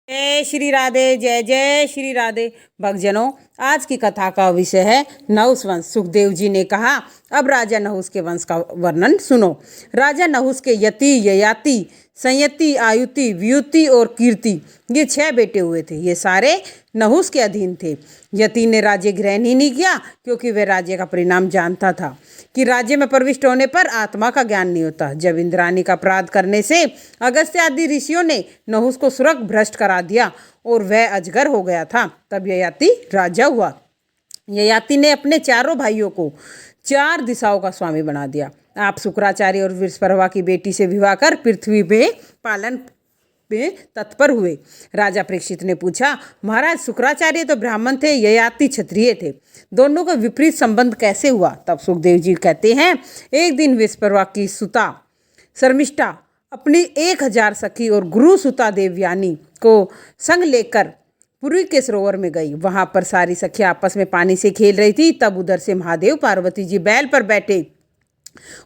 जय श्री राधे। जय जय श्री राधे। भक्तजनों, आज की कथा का विषय है नहुस वंश। सुखदेव जी ने कहा, अब राजा नहुस के वंश का वर्णन सुनो। राजा नहुस के यति, ययाति, संयति, आयुति, व्युति और कीर्ति, ये 6 बेटे हुए थे। ये सारे नहुस के अधीन थे। यति ने राज्य ग्रहण ही नहीं किया, क्योंकि वह राज्य का परिणाम जानता था कि राज्य में प्रविष्ट होने पर आत्मा का ज्ञान नहीं होता। जब इंद्राणी का अपराध करने से अगस्त्य आदि ऋषियों ने नहुस को सुरग भ्रष्ट करा दिया और वह अजगर हो गया था, तब ययाति राजा हुआ। ययाति ने अपने चारों भाइयों को 4 दिशाओं का स्वामी बना दिया। आप शुक्राचार्य और विश्वपर्वा की बेटी से विवाह कर पृथ्वी में पालन में तत्पर हुए। राजा परीक्षित ने पूछा, महाराज, शुक्राचार्य तो ब्राह्मण थे, ययाति क्षत्रिय थे, दोनों का विपरीत संबंध कैसे हुआ? तब सुखदेव जी कहते हैं, एक दिन विश्वपर्वा की सुता शर्मिष्ठा अपनी 1000 सखी और गुरु सुता देवयानी को संग लेकर पुरी के सरोवर में गई। वहां पर सारी सखियां आपस में पानी से खेल रही थी। तब उधर से महादेव पार्वती जी बैल पर बैठे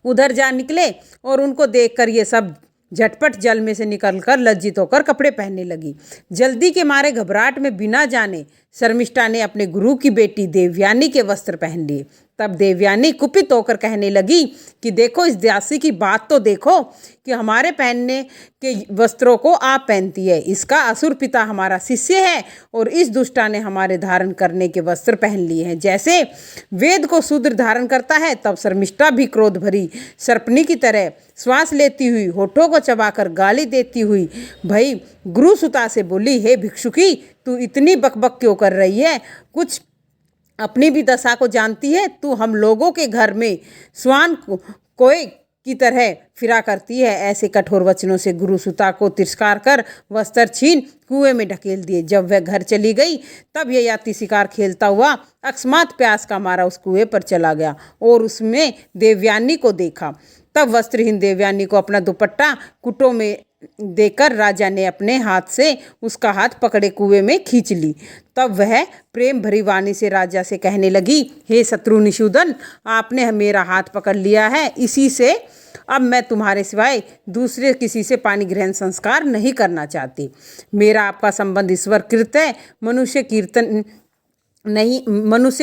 उधर जा निकले और उनको देखकर ये सब झटपट जल में से निकलकर लज्जित होकर कपड़े पहनने लगी। जल्दी के मारे घबराहट में बिना जाने शर्मिष्ठा ने अपने गुरु की बेटी देवयानी के वस्त्र पहन लिए। तब देवयानी कुपित होकर कहने लगी कि देखो, इस दासी की बात तो देखो कि हमारे पहनने के वस्त्रों को आप पहनती है। इसका असुर पिता हमारा शिष्य है और इस दुष्टा ने हमारे धारण करने के वस्त्र पहन लिए हैं। जैसे वेद को शूद्र धारण करता है, तब शर्मिष्ठा भी क्रोध भरी सर्पनी की तरह श्वास लेती हुई, होठों को चबाकर गाली देती हुई भई गुरु सुता से बोली, हे भिक्षुकी, तू इतनी बकबक क्यों कर रही है? कुछ अपनी भी दशा को जानती है? तू हम लोगों के घर में स्वान कोई की तरह फिरा करती है। ऐसे कठोर वचनों से गुरु सुता को तिरस्कार कर वस्त्र छीन कुएं में ढकेल दिए। जब वह घर चली गई, तब ययाति शिकार खेलता हुआ अकस्मात प्यास का मारा उस कुएं पर चला गया और उसमें देवयानी को देखा। तब वस्त्रहीन देवयानी को अपना दुपट्टा कुटों में देकर राजा ने अपने हाथ से उसका हाथ पकड़े कुएं में खींच ली। तब वह प्रेम भरी वाणी से राजा से कहने लगी, हे शत्रुनिषूदन, आपने मेरा हाथ पकड़ लिया है, इसी से अब मैं तुम्हारे सिवाय दूसरे किसी से पानी ग्रहण संस्कार नहीं करना चाहती। मेरा आपका संबंध ईश्वर कृत है, मनुष्य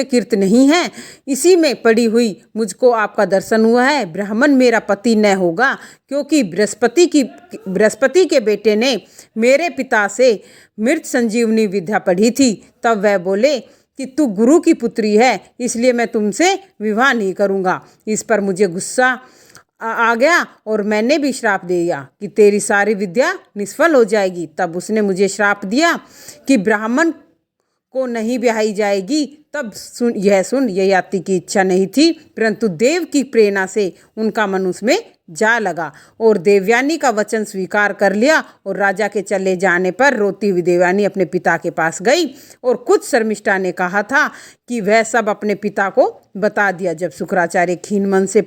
कृत नहीं है। इसी में पड़ी हुई मुझको आपका दर्शन हुआ है। ब्राह्मण मेरा पति न होगा, क्योंकि बृहस्पति के बेटे ने मेरे पिता से मृत संजीवनी विद्या पढ़ी थी। तब वह बोले कि तू गुरु की पुत्री है, इसलिए मैं तुमसे विवाह नहीं करूँगा। इस पर मुझे गुस्सा आ गया और मैंने भी श्राप दिया कि तेरी सारी विद्या निष्फल हो जाएगी। तब उसने मुझे श्राप दिया कि ब्राह्मण को नहीं ब्याही जाएगी। तब सुन ययाति की इच्छा नहीं थी, परंतु देव की प्रेरणा से उनका मन उसमें जा लगा और देवयानी का वचन स्वीकार कर लिया। और राजा के चले जाने पर रोती हुई देवयानी अपने पिता के पास गई और कुछ शर्मिष्ठा ने कहा था कि वह सब अपने पिता को बता दिया। जब शुक्राचार्य खीन मन से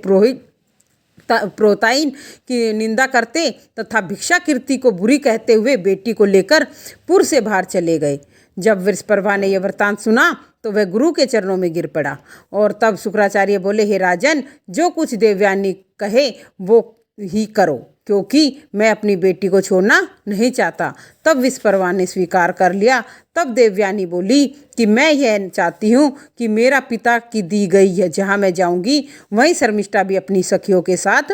प्रोताइन की निंदा करते तथा भिक्षा कीर्ति को बुरी कहते हुए बेटी को लेकर पुर से बाहर चले गए। जब विश्वपर्वा ने यह वृत्तांत सुना तो वह गुरु के चरणों में गिर पड़ा और तब शुक्राचार्य बोले, हे राजन, जो कुछ देवयानी कहे वो ही करो, क्योंकि मैं अपनी बेटी को छोड़ना नहीं चाहता। तब विश्वपर्वा ने स्वीकार कर लिया। तब देवयानी बोली कि मैं यह चाहती हूँ कि मेरा पिता की दी गई है जहाँ मैं जाऊँगी वहीं शर्मिष्ठा भी अपनी सखियों के साथ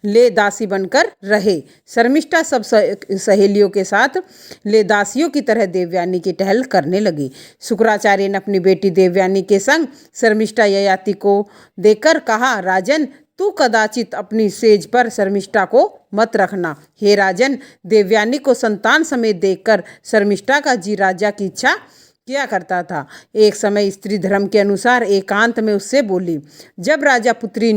ले दासी बनकर रहे। शर्मिष्ठा सब सहेलियों के साथ ले दासियों की तरह देवयानी की टहल करने लगी। शुक्राचार्य ने अपनी बेटी देवयानी के संग शर्मिष्ठा ययाति को देखकर कहा, राजन, तू कदाचित अपनी सेज पर शर्मिष्ठा को मत रखना। हे राजन, देवयानी को संतान समेत देखकर शर्मिष्ठा का जी राजा की इच्छा किया करता था। एक समय स्त्री धर्म के अनुसार एकांत में उससे बोली। जब राजा पुत्री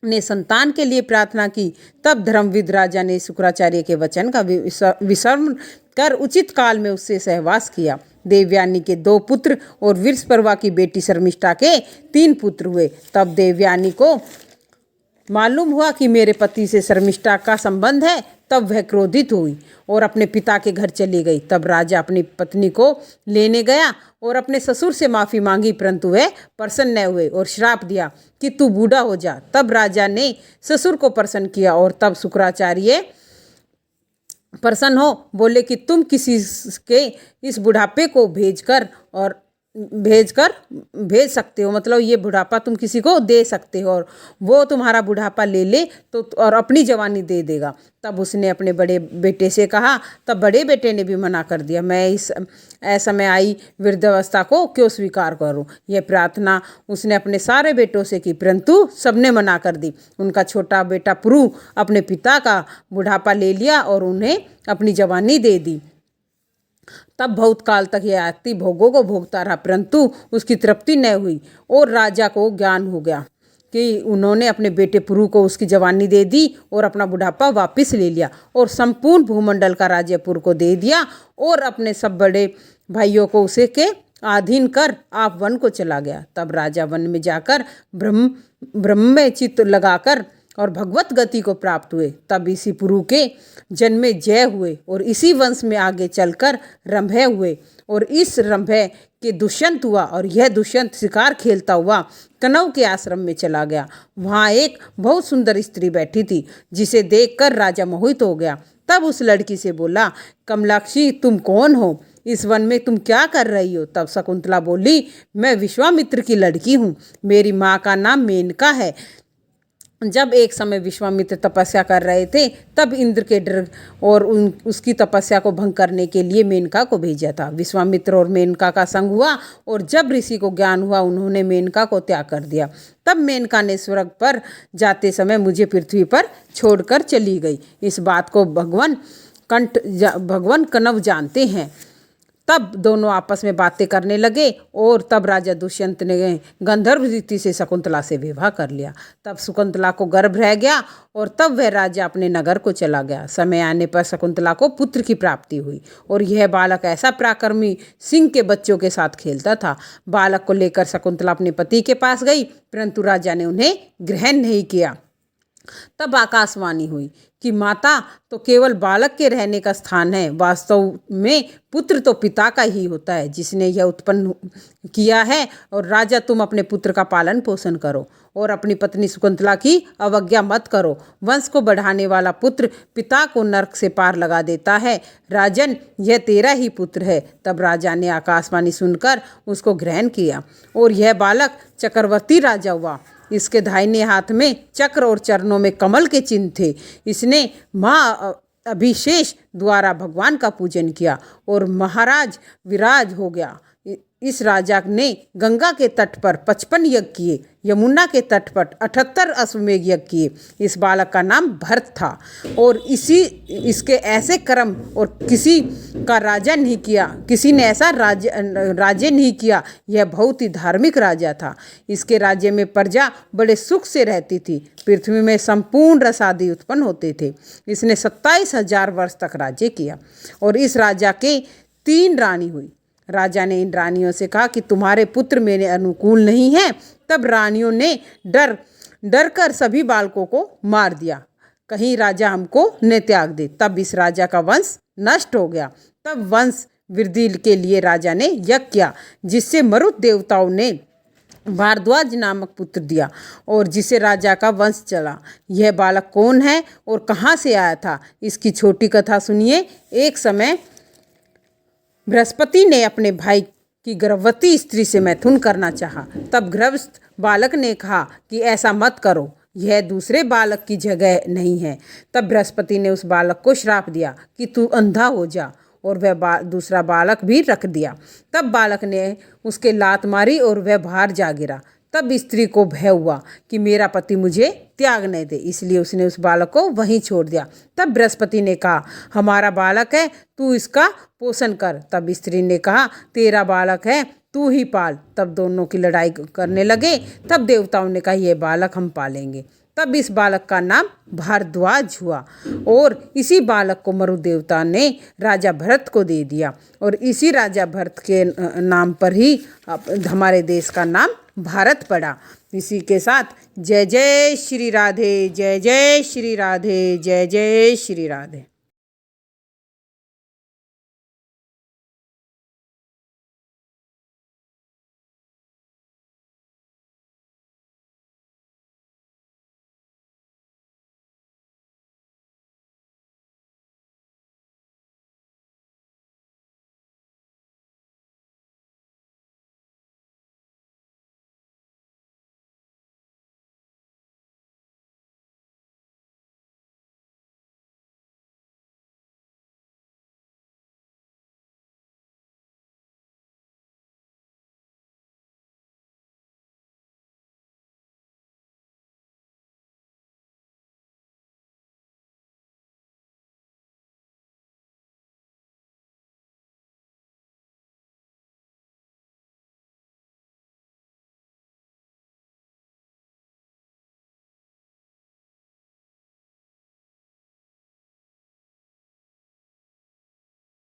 ने संतान के लिए प्रार्थना की, तब धर्मविद राजा ने शुक्राचार्य के वचन का विस्मरण कर उचित काल में उससे सहवास किया। देवयानी के 2 पुत्र और विश्वपर्वा की बेटी शर्मिष्ठा के 3 पुत्र हुए। तब देवयानी को मालूम हुआ कि मेरे पति से शर्मिष्ठा का संबंध है। तब वह क्रोधित हुई और अपने पिता के घर चली गई। तब राजा अपनी पत्नी को लेने गया और अपने ससुर से माफ़ी मांगी, परंतु वह प्रसन्न न हुए और श्राप दिया कि तू बूढ़ा हो जा। तब राजा ने ससुर को प्रसन्न किया और तब शुक्राचार्य प्रसन्न हो, बोले कि तुम किसी के इस बुढ़ापे को भेज सकते हो, मतलब ये बुढ़ापा तुम किसी को दे सकते हो और वो तुम्हारा बुढ़ापा ले ले तो और अपनी जवानी दे देगा। तब उसने अपने बड़े बेटे से कहा। तब बड़े बेटे ने भी मना कर दिया, मैं इस असमय आई वृद्धावस्था को क्यों स्वीकार करूं। यह प्रार्थना उसने अपने सारे बेटों से की, परंतु सबने मना कर दी। उनका छोटा बेटा पुरु अपने पिता का बुढ़ापा ले लिया और उन्हें अपनी जवानी दे दी। तब बहुत काल तक यह आती भोगों को भोगता रहा, परंतु उसकी तृप्ति न हुई और राजा को ज्ञान हो गया कि उन्होंने अपने बेटे पुरु को उसकी जवानी दे दी और अपना बुढ़ापा वापस ले लिया और संपूर्ण भूमंडल का राज्य पुरु को दे दिया और अपने सब बड़े भाइयों को उसे के अधीन कर आप वन को चला गया। तब राजा वन में जाकर ब्रह्म में चित्त लगाकर और भगवत गति को प्राप्त हुए। तब इसी पुरु के जन्म में जय हुए और इसी वंश में आगे चलकर रंभे हुए और इस रंभे के दुष्यंत हुआ और यह दुष्यंत शिकार खेलता हुआ कनव के आश्रम में चला गया। वहाँ एक बहुत सुंदर स्त्री बैठी थी जिसे देखकर राजा मोहित हो गया। तब उस लड़की से बोला, कमलाक्षी तुम कौन हो, इस वन में तुम क्या कर रही हो। तब शकुंतला बोली, मैं विश्वामित्र की लड़की हूँ, मेरी माँ का नाम मेनका है। जब एक समय विश्वामित्र तपस्या कर रहे थे तब इंद्र के डर और उसकी तपस्या को भंग करने के लिए मेनका को भेजा था। विश्वामित्र और मेनका का संग हुआ और जब ऋषि को ज्ञान हुआ उन्होंने मेनका को त्याग कर दिया। तब मेनका ने स्वर्ग पर जाते समय मुझे पृथ्वी पर छोड़कर चली गई। इस बात को भगवान कनव जानते हैं। तब दोनों आपस में बातें करने लगे और तब राजा दुष्यंत ने गंधर्व रीति से शकुंतला से विवाह कर लिया। तब शकुंतला को गर्भ रह गया और तब वह राजा अपने नगर को चला गया। समय आने पर शकुंतला को पुत्र की प्राप्ति हुई और यह बालक ऐसा पराक्रमी सिंह के बच्चों के साथ खेलता था। बालक को लेकर शकुंतला अपने पति के पास गई, परंतु राजा ने उन्हें ग्रहण नहीं किया। तब आकाशवाणी हुई कि माता तो केवल बालक के रहने का स्थान है, वास्तव में पुत्र तो पिता का ही होता है जिसने यह उत्पन्न किया है। और राजा तुम अपने पुत्र का पालन पोषण करो और अपनी पत्नी शकुंतला की अवज्ञा मत करो। वंश को बढ़ाने वाला पुत्र पिता को नरक से पार लगा देता है। राजन यह तेरा ही पुत्र है। तब राजा ने आकाशवाणी सुनकर उसको ग्रहण किया और यह बालक चक्रवर्ती राजा हुआ। इसके दाहिने हाथ में चक्र और चरणों में कमल के चिन्ह थे। इसने माँ अभिशेष द्वारा भगवान का पूजन किया और महाराज विराज हो गया। इस राजा ने गंगा के तट पर 55 यज्ञ किए, यमुना के तट पर 78 अश्वमेध यज्ञ किए। इस बालक का नाम भरत था और इसके ऐसे कर्म और किसी का राजा नहीं किया, किसी ने ऐसा राज्य नहीं किया। यह बहुत ही धार्मिक राजा था। इसके राज्य में प्रजा बड़े सुख से रहती थी। पृथ्वी में संपूर्ण रसादी उत्पन्न होते थे। इसने 27,000 वर्ष तक राज्य किया और इस राजा के 3 रानी हुई। राजा ने इन रानियों से कहा कि तुम्हारे पुत्र मेरे अनुकूल नहीं हैं। तब रानियों ने डर कर सभी बालकों को मार दिया, कहीं राजा हमको न त्याग दे। तब इस राजा का वंश नष्ट हो गया। तब वंश वृद्धि के लिए राजा ने यज्ञ किया जिससे मरुत देवताओं ने भारद्वाज नामक पुत्र दिया और जिसे राजा का वंश चला। यह बालक कौन है और कहाँ से आया था, इसकी छोटी कथा सुनिए। एक समय बृहस्पति ने अपने भाई की गर्भवती स्त्री से मैथुन करना चाहा। तब गर्भस्थ बालक ने कहा कि ऐसा मत करो, यह दूसरे बालक की जगह नहीं है। तब बृहस्पति ने उस बालक को श्राप दिया कि तू अंधा हो जा और वह दूसरा बालक भी रख दिया। तब बालक ने उसके लात मारी और वह बाहर जा गिरा। तब स्त्री को भय हुआ कि मेरा पति मुझे त्याग न दे, इसलिए उसने उस बालक को वहीं छोड़ दिया। तब बृहस्पति ने कहा, हमारा बालक है, तू इसका पोषण कर। तब स्त्री ने कहा, तेरा बालक है, तू ही पाल। तब दोनों की लड़ाई करने लगे। तब देवताओं ने कहा, यह बालक हम पालेंगे। तब इस बालक का नाम भारद्वाज हुआ और इसी बालक को मरु देवता ने राजा भरत को दे दिया और इसी राजा भरत के नाम पर ही हमारे देश का नाम भारत पड़ा। इसी के साथ जय जय श्री राधे, जय जय श्री राधे, जय जय श्री राधे।